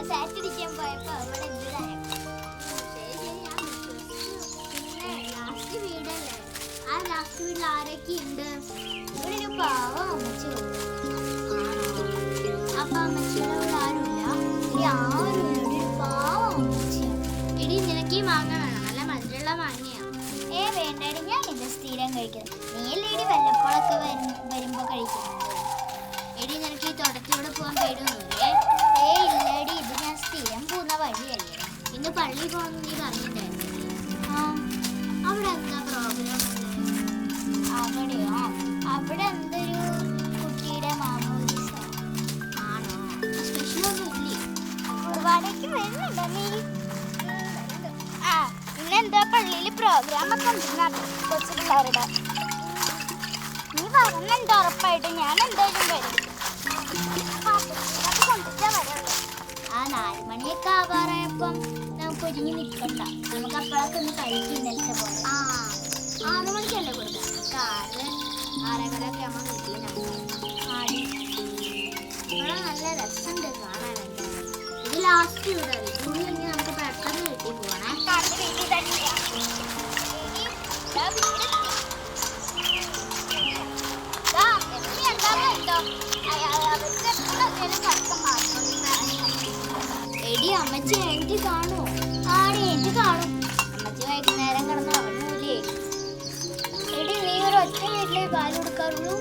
സാറ്റടിക്കാൻ പോയപ്പോ അവിടെ വീടല്ലേ ആ ലാസ്റ്റ് വീട്ടിൽ ആരൊക്കെ ഉണ്ട്? ഇവിടെ ഒരു പാവം അമ്മച്ചി. അപ്പൊ അമ്മച്ചിയുടെ ഇവിടെ ആരുമില്ല. ആരുമില്ല, ഒരു പാവം അമ്മച്ചിയാണ്. എടി നിനക്ക് ഈ മാങ്ങ വേണം? നല്ല മധുരമുള്ള മാങ്ങയാ. വേണ്ടടി, ഞാൻ ഇത് സ്ഥിരം കഴിക്കുന്നത്. നീല്ലേടി വല്ലപ്പോഴൊക്കെ വരുമ്പോ കഴിക്കുന്നത്. എടി നിനക്ക് ഈ തോട്ടത്തിലൂടെ പോകാൻ പേടിയൊന്നുമില്ലേ? ഇല്ലടി, ഇത് ഞാൻ സ്ഥിരം പോകുന്ന വഴിയല്ലേ. ഇന്ന് പള്ളി പോകണമെന്ന് നീ പറഞ്ഞിട്ടുണ്ടായിരുന്നു. അവിടെ എന്താ പ്രോഗ്രാം? അവിടെയോ? അവിടെ എന്തൊരു കുട്ടിയുടെ മാമോദിസ ആണോ? സ്പെഷ്യലൊന്നും ഇല്ലേ? കുർബാനയ്ക്ക് വരുന്നുണ്ടോ നീ? ഇന്നെന്താ പള്ളിയിൽ പ്രോഗ്രാം ഒക്കെ ഉണ്ടെന്നാ കൊച്ചു പിള്ളേരുടെ. നീ വരുന്നുണ്ട് ഉറപ്പായിട്ട്. ഞാൻ എന്തായാലും വരും. കൊണ്ടിട്ടാ വരുള്ളൂ. 4 മണിയൊക്കെ ആവാറായപ്പം നമുക്ക് ഒരുങ്ങി നിൽക്കണ്ട. നമുക്ക് അപ്പോഴൊക്കെ ഒന്ന് കഴിക്കും. ഇന്നലത്തെ പോലെ 6 മണിക്കല്ലേ കൊടുക്കാം. 6:15 ആകുമ്പോൾ വീട്ടിൽ ഇവിടെ നല്ല രസമുണ്ട് കാണാനുണ്ട്. ഇത് ലാസ്റ്റ് വീടാണ്. ഇതുകൂടി കഴിഞ്ഞാൽ നമുക്ക് പെട്ടെന്ന് വീട്ടിൽ പോകണേ. എടി അമ്മച്ചി എനിക്ക് കാണൂ? എനിക്ക് കാണും. അമ്മച്ചി വൈകുന്നേരം കിടന്ന് ഉറങ്ങൂലേ? എടി നീ ഒരു ഒറ്റ വീട്ടിലേ പാല് കൊടുക്കാറുള്ളൂ?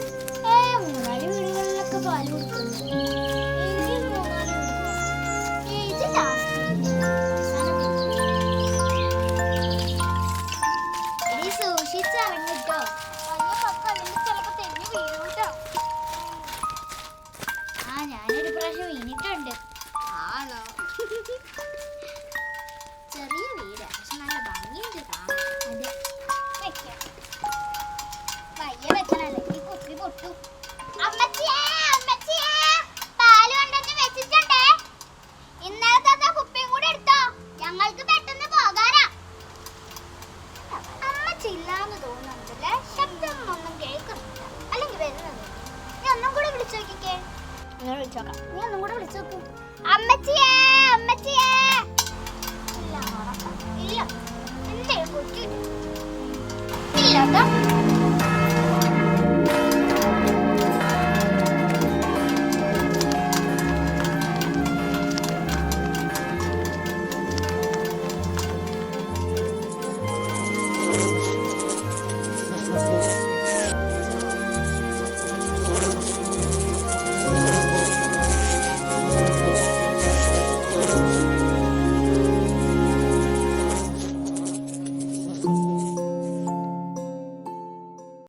3-4 വീടുകളിലൊക്കെ പാല് കൊടുക്കുന്നു. എടി സൂക്ഷിച്ചിറങ്ങിട്ടോ. ചിലപ്പോ തെന്നി വീഴൂട്ടോ. ഞാനൊരു പ്രാവശ്യം വീണിട്ടുണ്ട്. ആണോ? ചെറിയ വീട്, പക്ഷെ നല്ല ഭംഗിയുണ്ട് കാണാൻ. അതെ, വെക്കാം. വയ്യ വെക്കണല്ലേ, ഈ കുപ്പി പൊട്ടു.